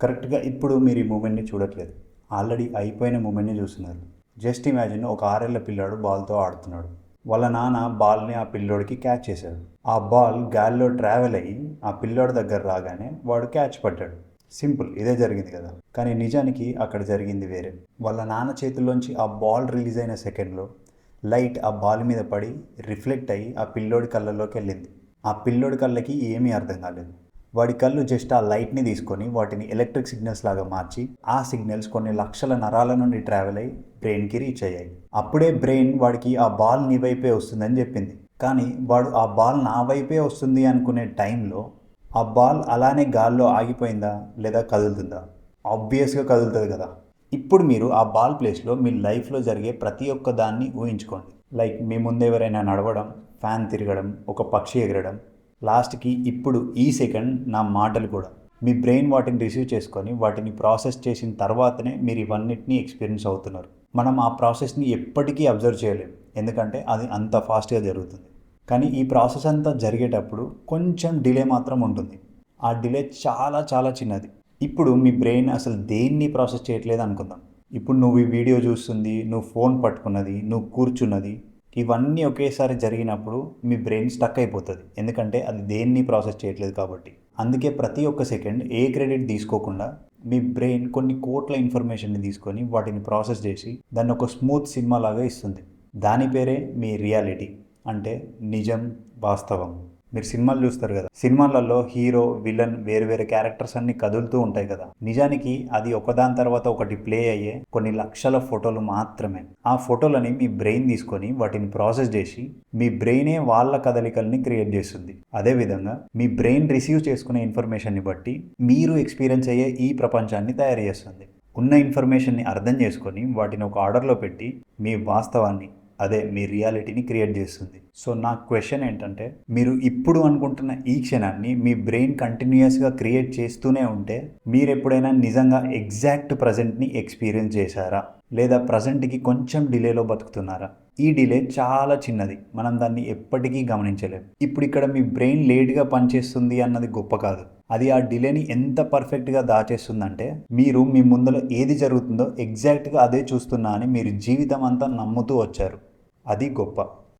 కరెక్ట్గా ఇప్పుడు మీరు ఈ మూమెంట్ని చూడట్లేదు, ఆల్రెడీ అయిపోయిన మూమెంట్ని చూస్తున్నారు. జస్ట్ ఇమాజిన్, ఒక 6 ఏళ్ల పిల్లాడు బాల్తో ఆడుతున్నాడు. వాళ్ళ నాన్న బాల్ని ఆ పిల్లోడికి క్యాచ్ చేశాడు. ఆ బాల్ గాల్లో ట్రావెల్ అయ్యి ఆ పిల్లోడి దగ్గర రాగానే వాడు క్యాచ్ పట్టాడు. సింపుల్, ఇదే జరిగింది కదా. కానీ నిజానికి అక్కడ జరిగింది వేరే. వాళ్ళ నాన్న చేతుల్లోంచి ఆ బాల్ రిలీజ్ అయిన సెకండ్లో లైట్ ఆ బాల్ మీద పడి రిఫ్లెక్ట్ అయ్యి ఆ పిల్లోడి కళ్ళల్లోకి వెళ్ళింది. ఆ పిల్లోడి కళ్ళకి ఏమీ అర్థం కాలేదు. వాడి కళ్ళు జస్ట్ ఆ లైట్ని తీసుకొని వాటిని ఎలక్ట్రిక్ సిగ్నల్స్ లాగా మార్చి ఆ సిగ్నల్స్ కొన్ని లక్షల నరాల నుండి ట్రావెల్ అయ్యి బ్రెయిన్కి రీచ్ అయ్యాయి. అప్పుడే బ్రెయిన్ వాడికి ఆ బాల్ నీ వైపే వస్తుందని చెప్పింది. కానీ వాడు ఆ బాల్ నా వైపే వస్తుంది అనుకునే టైంలో ఆ బాల్ అలానే గాల్లో ఆగిపోయిందా లేదా కదులుతుందా? ఆబ్వియస్గా కదులుతుంది కదా. ఇప్పుడు మీరు ఆ బాల్ ప్లేస్లో మీ లైఫ్లో జరిగే ప్రతి ఒక్క దాన్ని ఊహించుకోండి. లైక్ మీ ముందు ఎవరైనా నడవడం, ఫ్యాన్ తిరగడం, ఒక పక్షి ఎగరడం, లాస్ట్కి ఇప్పుడు ఈ సెకండ్ నా మాటలు కూడా. మీ బ్రెయిన్ వాటిని రిసీవ్ చేసుకొని వాటిని ప్రాసెస్ చేసిన తర్వాతనే మీరు ఇవన్నిటినీ ఎక్స్పీరియన్స్ అవుతున్నారు. మనం ఆ ప్రాసెస్ని ఎప్పటికీ అబ్జర్వ్ చేయలేం, ఎందుకంటే అది అంత ఫాస్ట్గా జరుగుతుంది. కానీ ఈ ప్రాసెస్ అంతా జరిగేటప్పుడు కొంచెం డిలే మాత్రం ఉంటుంది. ఆ డిలే చాలా చాలా చిన్నది. ఇప్పుడు మీ బ్రెయిన్ అసలు దేన్ని ప్రాసెస్ చేయట్లేదు అనుకుందాం. ఇప్పుడు నువ్వు ఈ వీడియో చూస్తుంది, నువ్వు ఫోన్ పట్టుకున్నది, నువ్వు కూర్చున్నది, ఇవన్నీ ఒకేసారి జరిగినప్పుడు మీ బ్రెయిన్ స్టక్ అయిపోతుంది, ఎందుకంటే అది దేన్ని ప్రాసెస్ చేయట్లేదు కాబట్టి. అందుకే ప్రతి ఒక్క సెకండ్ ఏ క్రెడిట్ తీసుకోకుండా మీ బ్రెయిన్ కొన్ని కోట్ల ఇన్ఫర్మేషన్ని తీసుకొని వాటిని ప్రాసెస్ చేసి దాన్ని ఒక స్మూత్ సినిమా లాగా ఇస్తుంది. దాని పేరే మీ రియాలిటీ, అంటే నిజం, వాస్తవం. మీరు సినిమాలు చూస్తారు కదా, సినిమాలలో హీరో, విలన్, వేరు వేరే క్యారెక్టర్స్ అన్ని కదులుతూ ఉంటాయి కదా. నిజానికి అది ఒకదాని తర్వాత ఒకటి ప్లే అయ్యే కొన్ని లక్షల ఫోటోలు మాత్రమే. ఆ ఫోటోలని మీ బ్రెయిన్ తీసుకొని వాటిని ప్రాసెస్ చేసి మీ బ్రెయినే వాళ్ళ కదలికల్ని క్రియేట్ చేస్తుంది. అదేవిధంగా మీ బ్రెయిన్ రిసీవ్ చేసుకునే ఇన్ఫర్మేషన్ని బట్టి మీరు ఎక్స్పీరియన్స్ అయ్యే ఈ ప్రపంచాన్ని తయారు చేస్తుంది. ఉన్న ఇన్ఫర్మేషన్ని అర్థం చేసుకొని వాటిని ఒక ఆర్డర్లో పెట్టి మీ వాస్తవాన్ని, అదే మీ రియాలిటీని క్రియేట్ చేస్తుంది. సో నా క్వశ్చన్ ఏంటంటే, మీరు ఇప్పుడు అనుకుంటున్న ఈ క్షణాన్ని మీ బ్రెయిన్ కంటిన్యూస్గా క్రియేట్ చేస్తూనే ఉంటే మీరు ఎప్పుడైనా నిజంగా ఎగ్జాక్ట్ ప్రజెంట్ని ఎక్స్పీరియన్స్ చేశారా, లేదా ప్రజెంట్కి కొంచెం డిలేలో బతుకుతున్నారా? ఈ డిలే చాలా చిన్నది, మనం దాన్ని ఎప్పటికీ గమనించలేం. ఇప్పుడు ఇక్కడ మీ బ్రెయిన్ లేట్గా పనిచేస్తుంది అన్నది గొప్ప కాదు, అది ఆ డిలేని ఎంత పర్ఫెక్ట్గా దాచేస్తుందంటే మీరు మీ ముందర ఏది జరుగుతుందో ఎగ్జాక్ట్గా అదే చూస్తున్నా అని మీరు జీవితం అంతా నమ్ముతూ వచ్చారు. అది గొప్ప.